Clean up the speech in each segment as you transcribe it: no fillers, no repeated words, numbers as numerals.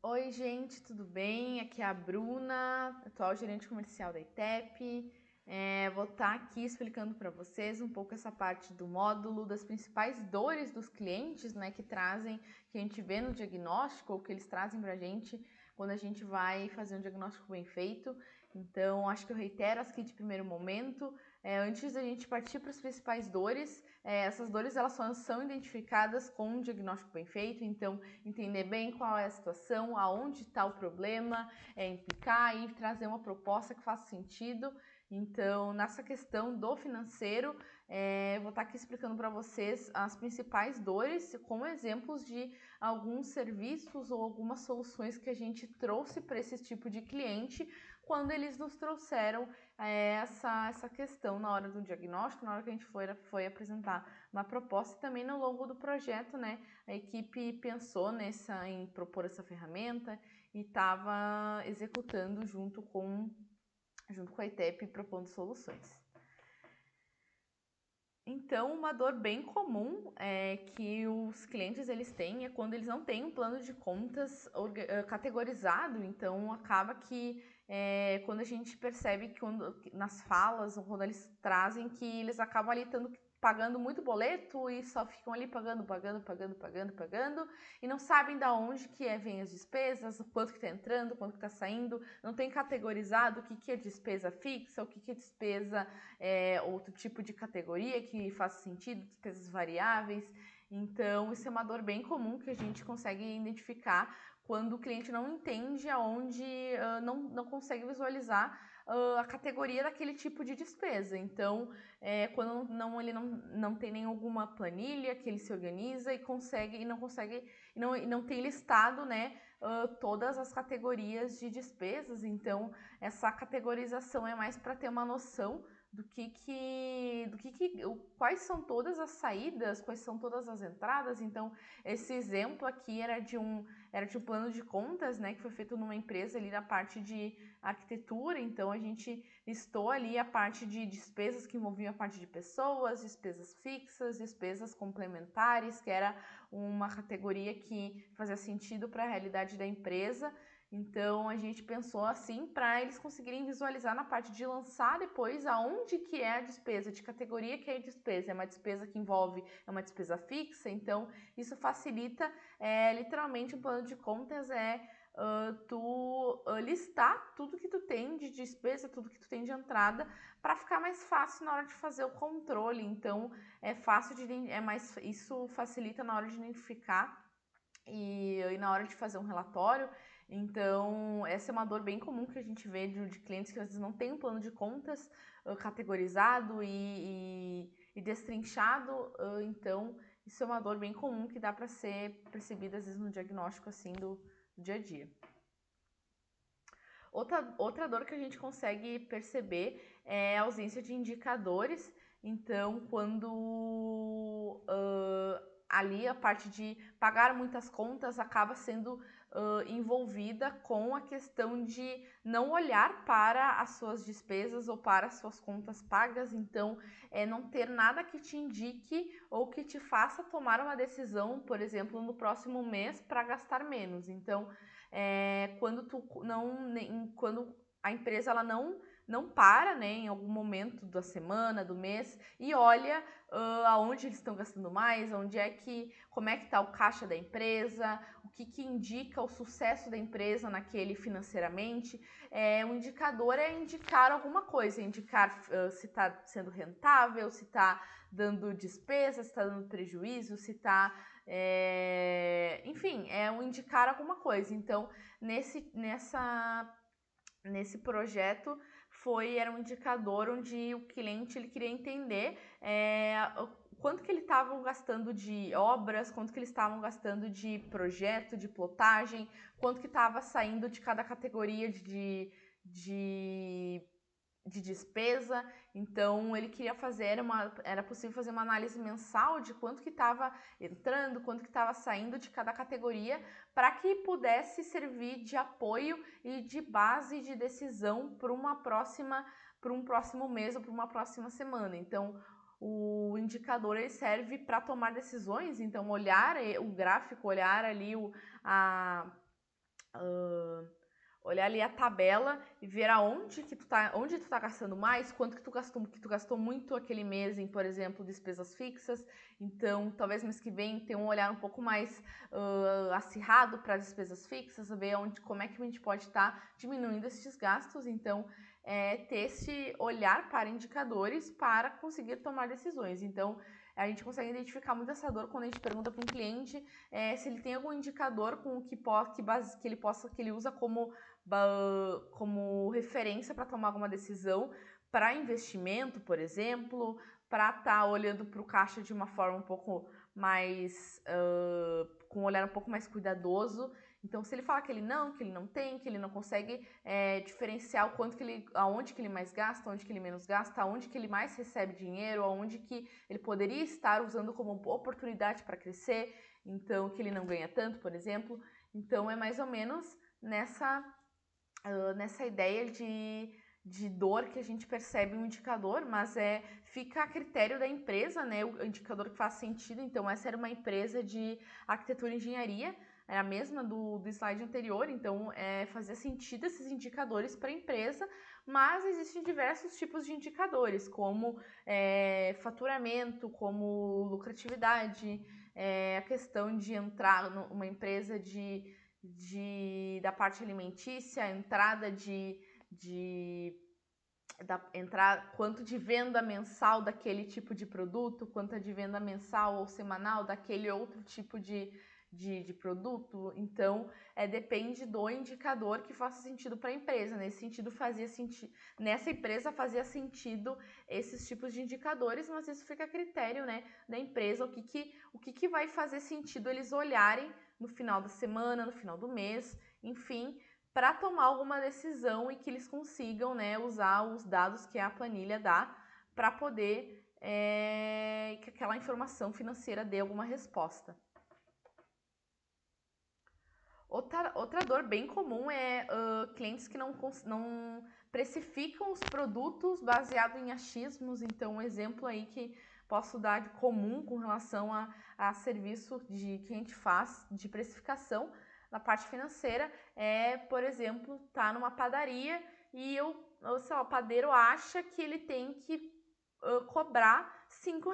Oi, gente, tudo bem? Aqui é a Bruna, atual gerente comercial da ITEP. Vou estar aqui explicando para vocês um pouco essa parte do módulo, das principais dores dos clientes, né, que a gente vê no diagnóstico, ou que eles trazem para a gente quando a gente vai fazer um diagnóstico bem feito. Então, acho que eu reitero aqui de primeiro momento, antes da gente partir para as principais dores, essas dores elas são identificadas com um diagnóstico bem feito, então entender bem qual é a situação, aonde está o problema, implicar e trazer uma proposta que faça sentido. Então, nessa questão do financeiro, vou estar aqui explicando para vocês as principais dores, como exemplos de alguns serviços ou algumas soluções que a gente trouxe para esse tipo de cliente quando eles nos trouxeram essa questão na hora do diagnóstico, na hora que a gente foi apresentar uma proposta e também no longo do projeto, né? A equipe pensou em propor essa ferramenta e estava executando junto com a ITEP, propondo soluções. Então, uma dor bem comum que os clientes eles têm é quando eles não têm um plano de contas categorizado. Então, acaba que quando a gente percebe que nas falas, quando eles trazem que eles acabam ali pagando muito boleto e só ficam ali pagando e não sabem da onde que vem as despesas, quanto que está entrando, quanto que está saindo, não tem categorizado o que é despesa fixa, o que é despesa outro tipo de categoria que faça sentido, despesas variáveis. Então, isso é uma dor bem comum que a gente consegue identificar quando o cliente não entende aonde, não consegue visualizar a categoria daquele tipo de despesa. Então, quando ele não tem nenhuma planilha que ele se organiza e não tem listado, né, todas as categorias de despesas. Então, essa categorização é mais para ter uma noção quais são todas as saídas, quais são todas as entradas. Então, esse exemplo aqui era de um plano de contas, né, que foi feito numa empresa ali na parte de arquitetura. Então, a gente listou ali a parte de despesas que envolviam a parte de pessoas, despesas fixas, despesas complementares, que era uma categoria que fazia sentido para a realidade da empresa. Então, a gente pensou assim para eles conseguirem visualizar na parte de lançar depois aonde que é a despesa, de categoria que é a despesa. É uma despesa que envolve, é uma despesa fixa, então isso facilita literalmente um plano de contas tu listar tudo que tu tem de despesa, tudo que tu tem de entrada, para ficar mais fácil na hora de fazer o controle. Então, isso facilita na hora de identificar e na hora de fazer um relatório. Então, essa é uma dor bem comum que a gente vê de clientes que às vezes não tem um plano de contas categorizado e destrinchado. Então, isso é uma dor bem comum que dá para ser percebida às vezes no diagnóstico assim do dia a dia. Outra dor que a gente consegue perceber é a ausência de indicadores. Então, quando ali a parte de pagar muitas contas acaba sendo envolvida com a questão de não olhar para as suas despesas ou para as suas contas pagas. Então, não ter nada que te indique ou que te faça tomar uma decisão, por exemplo, no próximo mês para gastar menos. Então, quando a empresa ela não para, né, em algum momento da semana, do mês e olha aonde eles estão gastando mais, como é que está o caixa da empresa, o que indica o sucesso da empresa naquele financeiramente. Um indicador é indicar alguma coisa, indicar se está sendo rentável, se está dando despesa, se está dando prejuízo, se está enfim, é um indicar alguma coisa. Então, nesse projeto era um indicador onde o cliente ele queria entender quanto que eles estavam gastando de obras, quanto que eles estavam gastando de projeto, de plotagem, quanto que estava saindo de cada categoria de despesa. Então ele queria era possível fazer uma análise mensal de quanto que estava entrando, quanto que estava saindo de cada categoria, para que pudesse servir de apoio e de base de decisão para um próximo mês ou para uma próxima semana. Então o indicador ele serve para tomar decisões. Então olhar o gráfico, olhar ali olhar ali a tabela e ver aonde que onde tu tá gastando mais, quanto que tu gastou muito aquele mês em, por exemplo, despesas fixas. Então, talvez mês que vem ter um olhar um pouco mais acirrado para as despesas fixas, ver como é que a gente pode estar diminuindo esses gastos. Então, ter esse olhar para indicadores para conseguir tomar decisões. Então, a gente consegue identificar muito essa dor quando a gente pergunta para um cliente se ele tem algum indicador com o que ele usa como referência para tomar alguma decisão para investimento, por exemplo, para estar olhando para o caixa de uma forma um pouco mais com um olhar um pouco mais cuidadoso. Então, se ele fala que ele não tem, que ele não consegue diferenciar o quanto que ele, aonde que ele mais gasta, onde que ele menos gasta, aonde que ele mais recebe dinheiro, aonde que ele poderia estar usando como oportunidade para crescer, então que ele não ganha tanto, por exemplo. Então, é mais ou menos nessa ideia de dor que a gente percebe um indicador, mas fica a critério da empresa, né? O indicador que faz sentido. Então, essa era uma empresa de arquitetura e engenharia, é a mesma do slide anterior, então fazia sentido esses indicadores para a empresa, mas existem diversos tipos de indicadores, como faturamento, como lucratividade, a questão de entrar numa empresa da parte alimentícia, quanto de venda mensal daquele tipo de produto, quanto de venda mensal ou semanal daquele outro tipo de produto. Então, depende do indicador que faça sentido para a empresa. Nesse sentido, nessa empresa fazia sentido esses tipos de indicadores, mas isso fica a critério, né, da empresa, o que vai fazer sentido eles olharem no final da semana, no final do mês, enfim, para tomar alguma decisão e que eles consigam, né, usar os dados que a planilha dá para poder que aquela informação financeira dê alguma resposta. Outra dor bem comum é clientes que não precificam os produtos baseado em achismos. Então, um exemplo aí que posso dar de comum com relação a serviço que a gente faz de precificação na parte financeira por exemplo, tá numa padaria e o padeiro acha que ele tem que cobrar R$ 5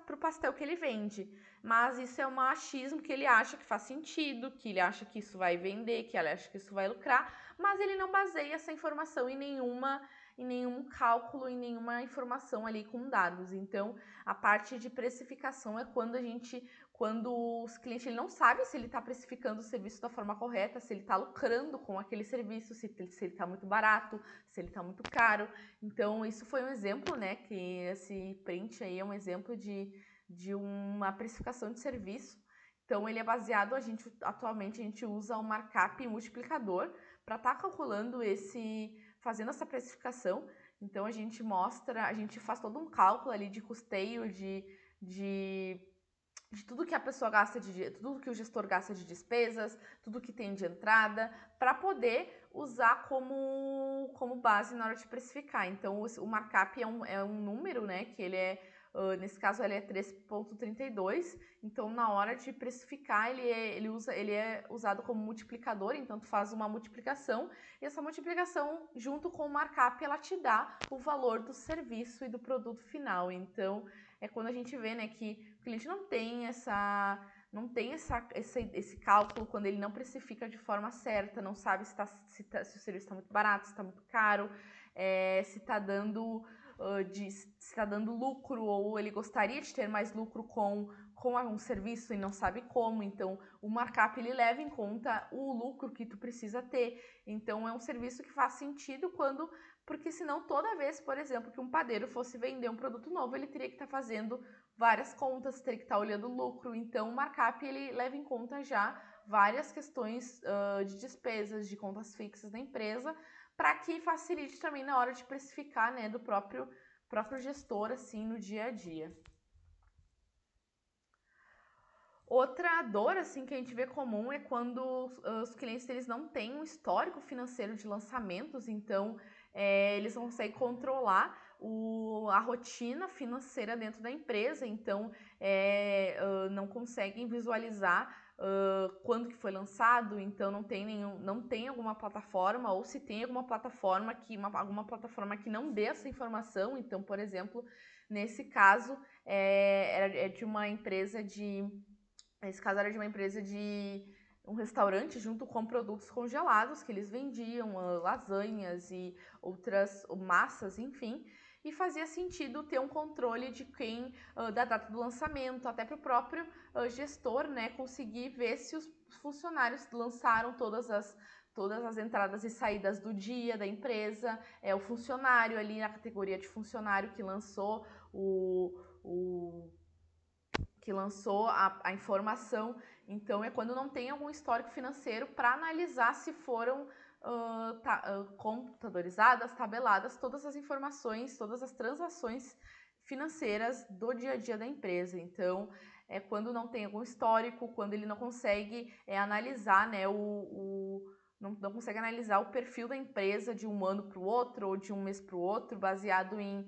pro pastel que ele vende. Mas isso é um achismo que ele acha que faz sentido, que ele acha que isso vai vender, que ele acha que isso vai lucrar, mas ele não baseia essa informação em nenhum cálculo, em nenhuma informação ali com dados. Então, a parte de precificação é quando os clientes ele não sabe se ele está precificando o serviço da forma correta, se ele está lucrando com aquele serviço, se ele está muito barato, se ele está muito caro. Então, isso foi um exemplo, né? Que esse print aí é um exemplo de uma precificação de serviço. Então, ele é baseado, atualmente a gente usa o markup multiplicador para estar calculando fazendo essa precificação. Então, a gente faz todo um cálculo ali de custeio, de tudo que a pessoa gasta tudo que o gestor gasta de despesas, tudo que tem de entrada, para poder usar como base na hora de precificar. Então, o markup é um número, né, que nesse caso ele é 3,32, então na hora de precificar ele é usado como multiplicador, então tu faz uma multiplicação e essa multiplicação junto com o markup ela te dá o valor do serviço e do produto final. Então é quando a gente vê, né, que o cliente não tem esse cálculo quando ele não precifica de forma certa, não sabe se o serviço está muito barato, se está muito caro, se está dando lucro ou ele gostaria de ter mais lucro com um serviço e não sabe como. Então, o markup ele leva em conta o lucro que tu precisa ter. Então, é um serviço que faz sentido porque senão toda vez, por exemplo, que um padeiro fosse vender um produto novo, ele teria que estar fazendo várias contas, teria que estar olhando o lucro. Então, o markup ele leva em conta já várias questões de despesas, de contas fixas da empresa, para que facilite também na hora de precificar, né, do próprio gestor, assim, no dia a dia. Outra dor, assim, que a gente vê comum é quando os clientes eles não têm um histórico financeiro de lançamentos, então eles não conseguem controlar a rotina financeira dentro da empresa, então não conseguem visualizar quando que foi lançado, então não tem alguma plataforma, ou se tem alguma plataforma que não dê essa informação. Então, por exemplo, nesse caso, esse caso era de uma empresa de um restaurante junto com produtos congelados que eles vendiam, lasanhas e outras massas, enfim. E fazia sentido ter um controle de da data do lançamento, até para o próprio gestor, né, conseguir ver se os funcionários lançaram todas as entradas e saídas do dia da empresa, o funcionário ali na categoria de funcionário que lançou a informação. Então, é quando não tem algum histórico financeiro para analisar se foram computadorizadas, tabeladas todas as informações, todas as transações financeiras do dia a dia da empresa. Então, é quando não tem algum histórico, quando ele não consegue analisar, né, não consegue analisar o perfil da empresa de um ano para o outro ou de um mês para o outro, baseado em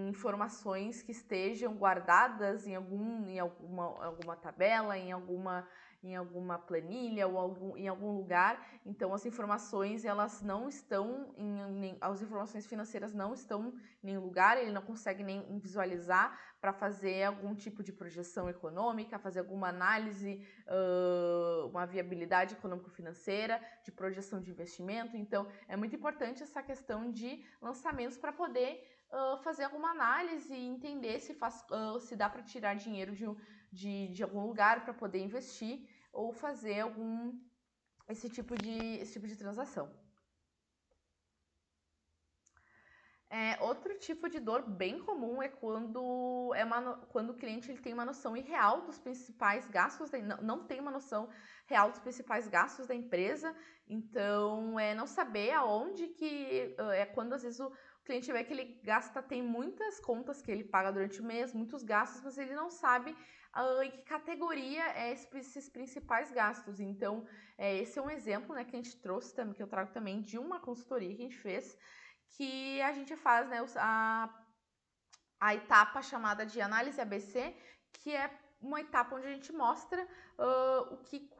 informações que estejam guardadas em alguma tabela, em alguma planilha ou em algum lugar. Então, as informações as informações financeiras não estão em nenhum lugar, ele não consegue nem visualizar para fazer algum tipo de projeção econômica, fazer alguma análise, uma viabilidade econômico-financeira, de projeção de investimento. Então, é muito importante essa questão de lançamentos para poder fazer alguma análise e entender se dá para tirar dinheiro de algum lugar para poder investir ou fazer esse tipo de transação. Outro tipo de dor bem comum é quando o cliente ele tem uma noção irreal dos principais gastos, não tem uma noção real dos principais gastos da empresa. Então, não saber aonde que... quando às vezes o cliente vê que ele tem muitas contas que ele paga durante o mês, muitos gastos, mas ele não sabe em que categoria esses principais gastos. Então, esse é um exemplo, né, que a gente trouxe, que eu trago também de uma consultoria que a gente fez, que a gente faz, né, a etapa chamada de análise ABC, que é uma etapa onde a gente mostra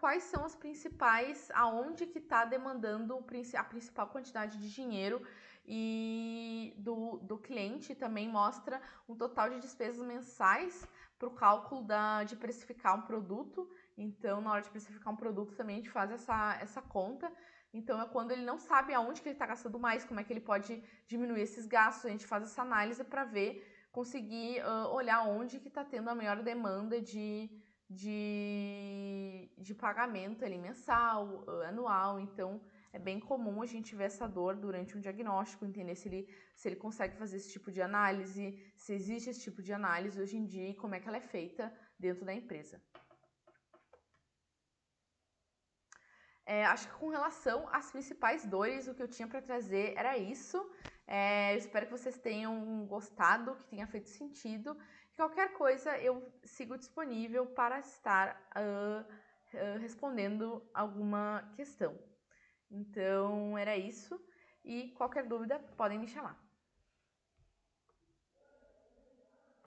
quais são as principais, aonde que está demandando a principal quantidade de dinheiro e do cliente. Também mostra um total de despesas mensais para o cálculo de precificar um produto. Então, na hora de precificar um produto, também a gente faz essa conta. Então, é quando ele não sabe aonde que ele está gastando mais, como é que ele pode diminuir esses gastos. A gente faz essa análise para conseguir olhar onde que está tendo a maior demanda de pagamento ali, mensal, anual. Então, é bem comum a gente ver essa dor durante um diagnóstico, entender se ele consegue fazer esse tipo de análise, se existe esse tipo de análise hoje em dia e como é que ela é feita dentro da empresa. Acho que com relação às principais dores, o que eu tinha para trazer era isso. Eu espero que vocês tenham gostado, que tenha feito sentido. Qualquer coisa, eu sigo disponível para estar respondendo alguma questão. Então, era isso. E qualquer dúvida, podem me chamar.